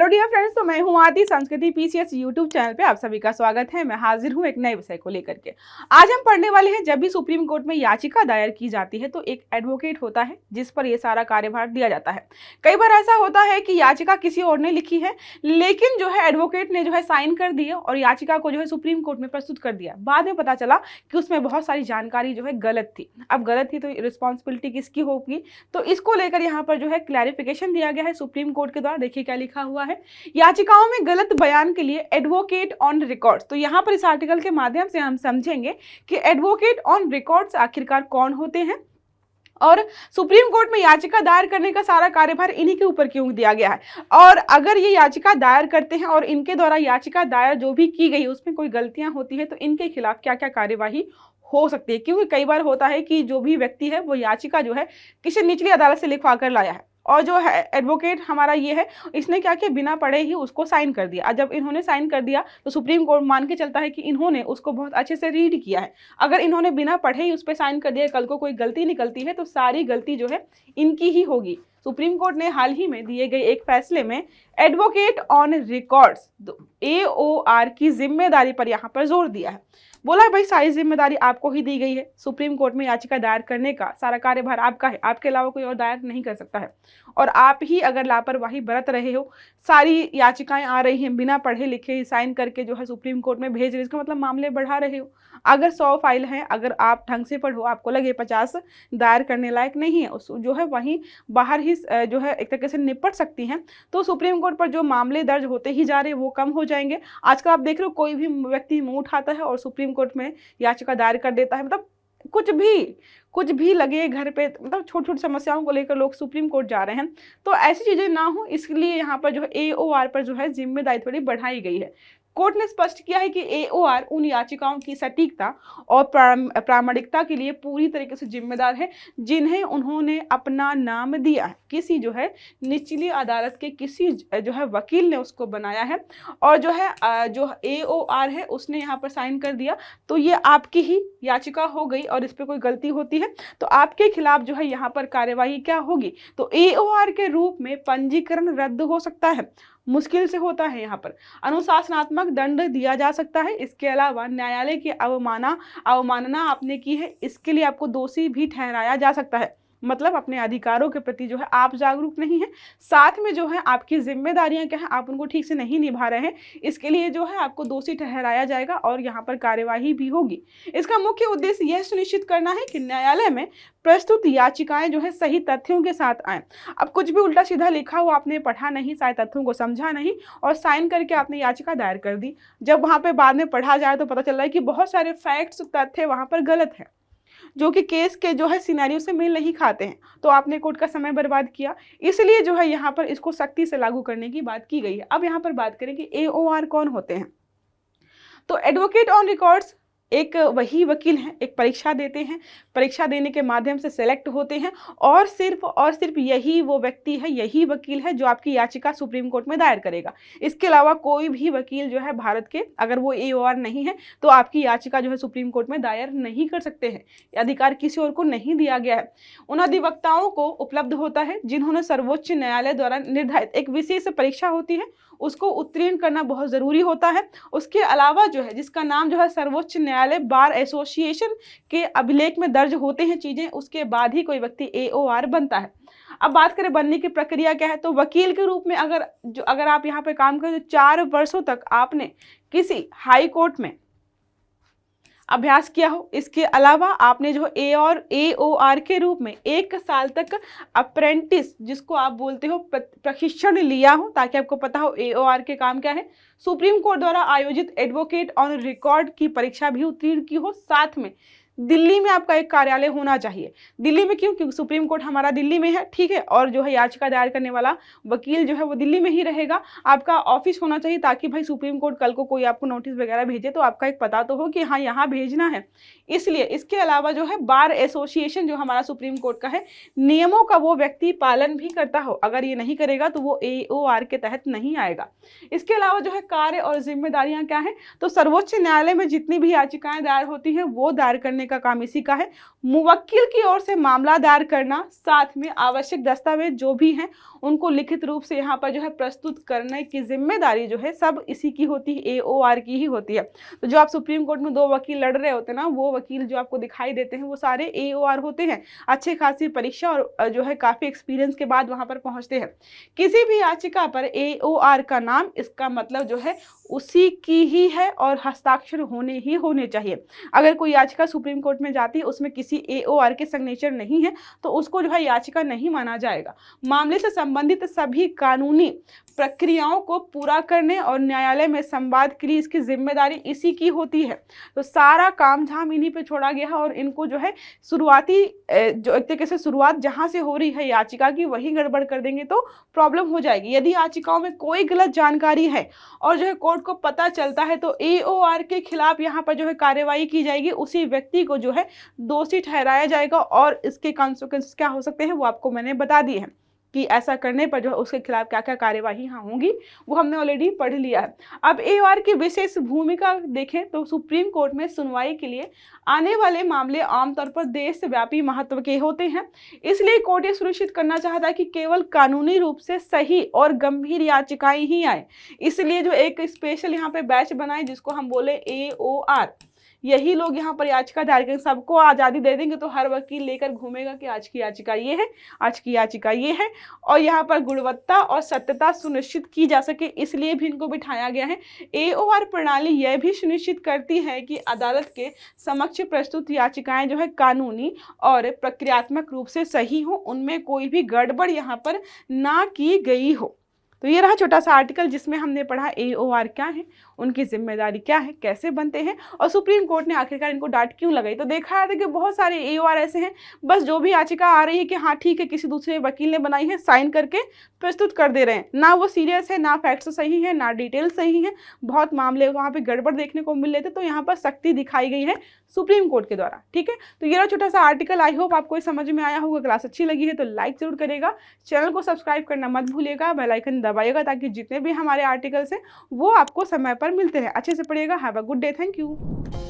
Hello dear friends, तो मैं हूं आदि। संस्कृति पीसीएस यूट्यूब चैनल पे आप सभी का स्वागत है। मैं हाजिर हूं एक नए विषय को लेकर के। आज हम पढ़ने वाले हैं, जब भी सुप्रीम कोर्ट में याचिका दायर की जाती है तो एक एडवोकेट होता है जिस पर यह सारा कार्यभार दिया जाता है। कई बार ऐसा होता है कि याचिका किसी और ने लिखी है, लेकिन जो है एडवोकेट ने जो है साइन कर दिया और याचिका को जो है सुप्रीम कोर्ट में प्रस्तुत कर दिया। बाद में पता चला कि उसमें बहुत सारी जानकारी जो है गलत थी। अब गलत थी तो रिस्पॉन्सिबिलिटी किसकी होगी, तो इसको लेकर यहाँ पर जो है क्लैरिफिकेशन दिया गया है सुप्रीम कोर्ट के द्वारा। देखिए क्या लिखा हुआ है, याचिकाओं में गलत बयान के लिए एडवोकेट ऑन रिकॉर्ड्स। तो यहाँ पर इस आर्टिकल के माध्यम से हम समझेंगे कि एडवोकेट ऑन रिकॉर्ड्स आखिरकार कौन होते हैं और सुप्रीम कोर्ट में याचिका दायर करने का सारा कार्यभार इन्हीं के ऊपर क्यों दिया गया है, और अगर ये याचिका दायर करते हैं और इनके द्वारा याचिका दायर जो भी की गई उसमें कोई गलतियां होती है तो इनके खिलाफ क्या क्या कार्यवाही हो सकती है। क्योंकि कई बार होता है कि जो भी व्यक्ति है वो याचिका जो है किसी निचली अदालत से लिखवा कर लाया है और जो है एडवोकेट हमारा ये है, इसने क्या किया, बिना पढ़े ही उसको साइन कर दिया। जब इन्होंने साइन कर दिया तो सुप्रीम कोर्ट मान के चलता है कि इन्होंने उसको बहुत अच्छे से रीड किया है। अगर इन्होंने बिना पढ़े ही उस पर साइन कर दिया, कल को कोई गलती निकलती है तो सारी गलती जो है इनकी ही होगी। सुप्रीम कोर्ट ने हाल ही में दिए गए एक फैसले में एडवोकेट ऑन रिकॉर्ड्स AOR की जिम्मेदारी पर यहाँ पर जोर दिया है। बोला भाई सारी जिम्मेदारी आपको ही दी गई है, सुप्रीम कोर्ट में याचिका दायर करने का सारा कार्यभार आपका है, आपके अलावा कोई और दायर नहीं कर सकता है। और आप ही अगर लापरवाही बरत रहे हो, सारी याचिकाएं आ रही हैं बिना पढ़े लिखे साइन करके जो है सुप्रीम कोर्ट में भेज रहे, इसका मतलब मामले बढ़ा रहे हो। अगर 100 फाइल हैं, अगर आप ढंग से पढ़ो, आपको लगे 50 दायर करने लायक नहीं है, उस जो है वहीं बाहर ही जो है एक तरीके से निपट सकती हैं, तो सुप्रीम कोर्ट पर जो मामले दर्ज होते ही जा रहे हैं वो कम हो जाएंगे। आजकल आप देख रहे हो कोई भी व्यक्ति मुंह उठाता है और सुप्रीम कोर्ट में याचिका दायर कर देता है। मतलब कुछ भी लगे घर पे, मतलब छोटी छोटी समस्याओं को लेकर लोग सुप्रीम कोर्ट जा रहे हैं। तो ऐसी चीजें ना हो, इसलिए यहाँ पर जो है AOR पर जो है जिम्मेदारी थोड़ी बढ़ाई गई है। कोर्ट ने स्पष्ट किया है कि AOR उन याचिकाओं की सटीकता और प्रामाणिकता के लिए पूरी तरीके से जिम्मेदार है जिन्हें उन्होंने अपना नाम दिया है। किसी जो है निचली अदालत के किसी जो है वकील ने उसको बनाया है और जो है जो AOR है उसने यहाँ पर साइन कर दिया, तो ये आपकी ही याचिका हो गई और इस पर कोई गलती होती है तो आपके खिलाफ जो है यहाँ पर कार्यवाही क्या होगी, तो AOR के रूप में पंजीकरण रद्द हो सकता है, मुश्किल से होता है। यहाँ पर अनुशासनात्मक दंड दिया जा सकता है। इसके अलावा न्यायालय की अवमानना आपने की है, इसके लिए आपको दोषी भी ठहराया जा सकता है। मतलब अपने अधिकारों के प्रति जो है आप जागरूक नहीं है, साथ में जो है आपकी जिम्मेदारियां क्या है, आप उनको ठीक से नहीं निभा रहे हैं, इसके लिए जो है आपको दोषी ठहराया जाएगा और यहाँ पर कार्यवाही भी होगी। इसका मुख्य उद्देश्य यह सुनिश्चित करना है कि न्यायालय में प्रस्तुत याचिकाएं जो है सही तथ्यों के साथ आए। अब कुछ भी उल्टा सीधा लिखा हुआ आपने पढ़ा नहीं, सारे तथ्यों को समझा नहीं और साइन करके आपने याचिका दायर कर दी, जब वहां पे बाद में पढ़ा जाए तो पता चल रहा है कि बहुत सारे फैक्ट्स तथ्य वहां पर गलत है जो कि केस के जो है सिनेरियो से मेल नहीं खाते हैं, तो आपने कोर्ट का समय बर्बाद किया। इसलिए जो है यहाँ पर इसको सख्ती से लागू करने की बात की गई है। अब यहाँ पर बात करें कि AOR कौन होते हैं, तो एडवोकेट ऑन रिकॉर्ड्स एक वही वकील हैं, एक परीक्षा देते हैं, परीक्षा देने के माध्यम से सेलेक्ट होते हैं और सिर्फ यही वो व्यक्ति है, यही वकील है जो आपकी याचिका सुप्रीम कोर्ट में दायर करेगा। इसके अलावा कोई भी वकील जो है भारत के, अगर वो AOR नहीं है तो आपकी याचिका जो है सुप्रीम कोर्ट में दायर नहीं कर सकते हैं। अधिकार किसी और को नहीं दिया गया है। उन अधिवक्ताओं को उपलब्ध होता है जिन्होंने सर्वोच्च न्यायालय द्वारा निर्धारित एक विशेष परीक्षा होती है उसको उत्तीर्ण करना बहुत जरूरी होता है। उसके अलावा जो है जिसका नाम जो है सर्वोच्च न्यायालय बार एसोसिएशन के अभिलेख में दर्ज होते हैं चीजें, उसके बाद ही कोई व्यक्ति AOR बनता है। अब बात करें बनने की प्रक्रिया क्या है, तो वकील के रूप में अगर आप यहाँ पे काम करें तो 4 वर्षों तक आपने किसी हाई कोर्ट में अभ्यास किया हो। इसके अलावा आपने जो AOR के रूप में 1 साल तक अप्रेंटिस, जिसको आप बोलते हो प्रशिक्षण लिया हो, ताकि आपको पता हो AOR के काम क्या है। सुप्रीम कोर्ट द्वारा आयोजित एडवोकेट ऑन रिकॉर्ड की परीक्षा भी उत्तीर्ण की हो। साथ में दिल्ली में आपका एक कार्यालय होना चाहिए। दिल्ली में क्यों, क्योंकि सुप्रीम कोर्ट हमारा दिल्ली में है, ठीक है, और जो है याचिका दायर करने वाला वकील जो है वो दिल्ली में ही रहेगा। आपका ऑफिस होना चाहिए ताकि भाई सुप्रीम कोर्ट कल को कोई आपको नोटिस वगैरह भेजे तो आपका एक पता तो हो कि हाँ यहाँ भेजना है। इसलिए इसके अलावा जो है बार एसोसिएशन जो हमारा सुप्रीम कोर्ट का है, नियमों का वो व्यक्ति पालन भी करता हो। अगर ये नहीं करेगा तो वो AOR के तहत नहीं आएगा। इसके अलावा जो है कार्य और जिम्मेदारियां क्या है, तो सर्वोच्च न्यायालय में जितनी भी याचिकाएं दायर होती हैं वो दायर करने का काम इसी का है। मुवक्किल की ओर से मामला दायर करना, साथ में आवश्यक दस्तावेज जो भी हैं उनको लिखित रूप से यहाँ पर जो है प्रस्तुत करने की जिम्मेदारी जो है सब इसी की होती है, AOR की ही होती है। तो जो आप सुप्रीम कोर्ट में 2 वकील लड़ रहे होते हैं ना, वो वकील जो आपको दिखाई देते हैं वो सारे AOR होते हैं, अच्छे खासी परीक्षा और जो है काफ़ी एक्सपीरियंस के बाद वहाँ पर पहुँचते हैं। किसी भी याचिका पर AOR का नाम, इसका मतलब जो है उसी की ही है और हस्ताक्षर होने चाहिए। अगर कोई याचिका सुप्रीम कोर्ट में जाती है उसमें किसी AOR के सिग्नेचर नहीं है तो उसको जो है याचिका नहीं माना जाएगा। मामले से संबंधित सभी कानूनी प्रक्रियाओं को पूरा करने और न्यायालय में संवाद के लिए इसकी जिम्मेदारी इसी की होती है। तो सारा काम झाम इन्हीं पे छोड़ा गया है और इनको जो है शुरुआती जो एक तरीके से शुरुआत जहाँ से हो रही है याचिका की वही गड़बड़ कर देंगे तो प्रॉब्लम हो जाएगी। यदि याचिकाओं में कोई गलत जानकारी है और जो है कोर्ट को पता चलता है तो AOR के खिलाफ यहाँ पर जो है कार्यवाही की जाएगी, उसी व्यक्ति को जो है दोषी ठहराया जाएगा और इसके कॉन्सिक्वेंसेस क्या हो सकते हैं वो आपको मैंने बता दिए हैं कि ऐसा करने पर जो है उसके खिलाफ क्या क्या कार्यवाही यहाँ होंगी, वो हमने ऑलरेडी पढ़ लिया है। अब AOR की विशेष भूमिका देखें तो सुप्रीम कोर्ट में सुनवाई के लिए आने वाले मामले आमतौर पर देशव्यापी महत्व के होते हैं, इसलिए कोर्ट ये सुनिश्चित करना चाहता है कि केवल कानूनी रूप से सही और गंभीर याचिकाएं ही आए। इसलिए जो एक स्पेशल यहाँ पे बैच बनाए जिसको हम बोले AOR, यही लोग यहाँ पर याचिका दायर करेंगे। सबको आज़ादी दे देंगे तो हर वकील लेकर घूमेगा कि आज की याचिका ये है, आज की याचिका ये है, और यहाँ पर गुणवत्ता और सत्यता सुनिश्चित की जा सके इसलिए भी इनको बिठाया गया है। AOR प्रणाली यह भी सुनिश्चित करती है कि अदालत के समक्ष प्रस्तुत याचिकाएं जो है कानूनी और प्रक्रियात्मक रूप से सही हो, उनमें कोई भी गड़बड़ यहाँ पर ना की गई हो। तो ये रहा छोटा सा आर्टिकल जिसमें हमने पढ़ा AOR क्या है, उनकी जिम्मेदारी क्या है, कैसे बनते हैं और सुप्रीम कोर्ट ने आखिरकार इनको डांट क्यों लगाई। तो देखा था कि बहुत सारे AOR ऐसे हैं बस जो भी याचिका आ रही है कि हाँ ठीक है किसी दूसरे वकील ने बनाई है, साइन करके प्रस्तुत कर दे रहे हैं, ना वो सीरियस है, ना फैक्ट्स सही है, ना डिटेल सही है, बहुत मामले वहाँ पे गड़बड़ देखने को मिल रहे थे। तो यहाँ पर सख्ती दिखाई गई है सुप्रीम कोर्ट के द्वारा। ठीक है, तो ये रहा छोटा सा आर्टिकल। आई होप आपको समझ में आया होगा। क्लास अच्छी लगी है तो लाइक जरूर करेगा, चैनल को सब्सक्राइब करना मत भूलिएगा, बेल आइकन दबाइएगा ताकि जितने भी हमारे आर्टिकल्स हैं वो आपको समय पर मिलते हैं। अच्छे से पढ़िएगा। Have a good day. Thank you.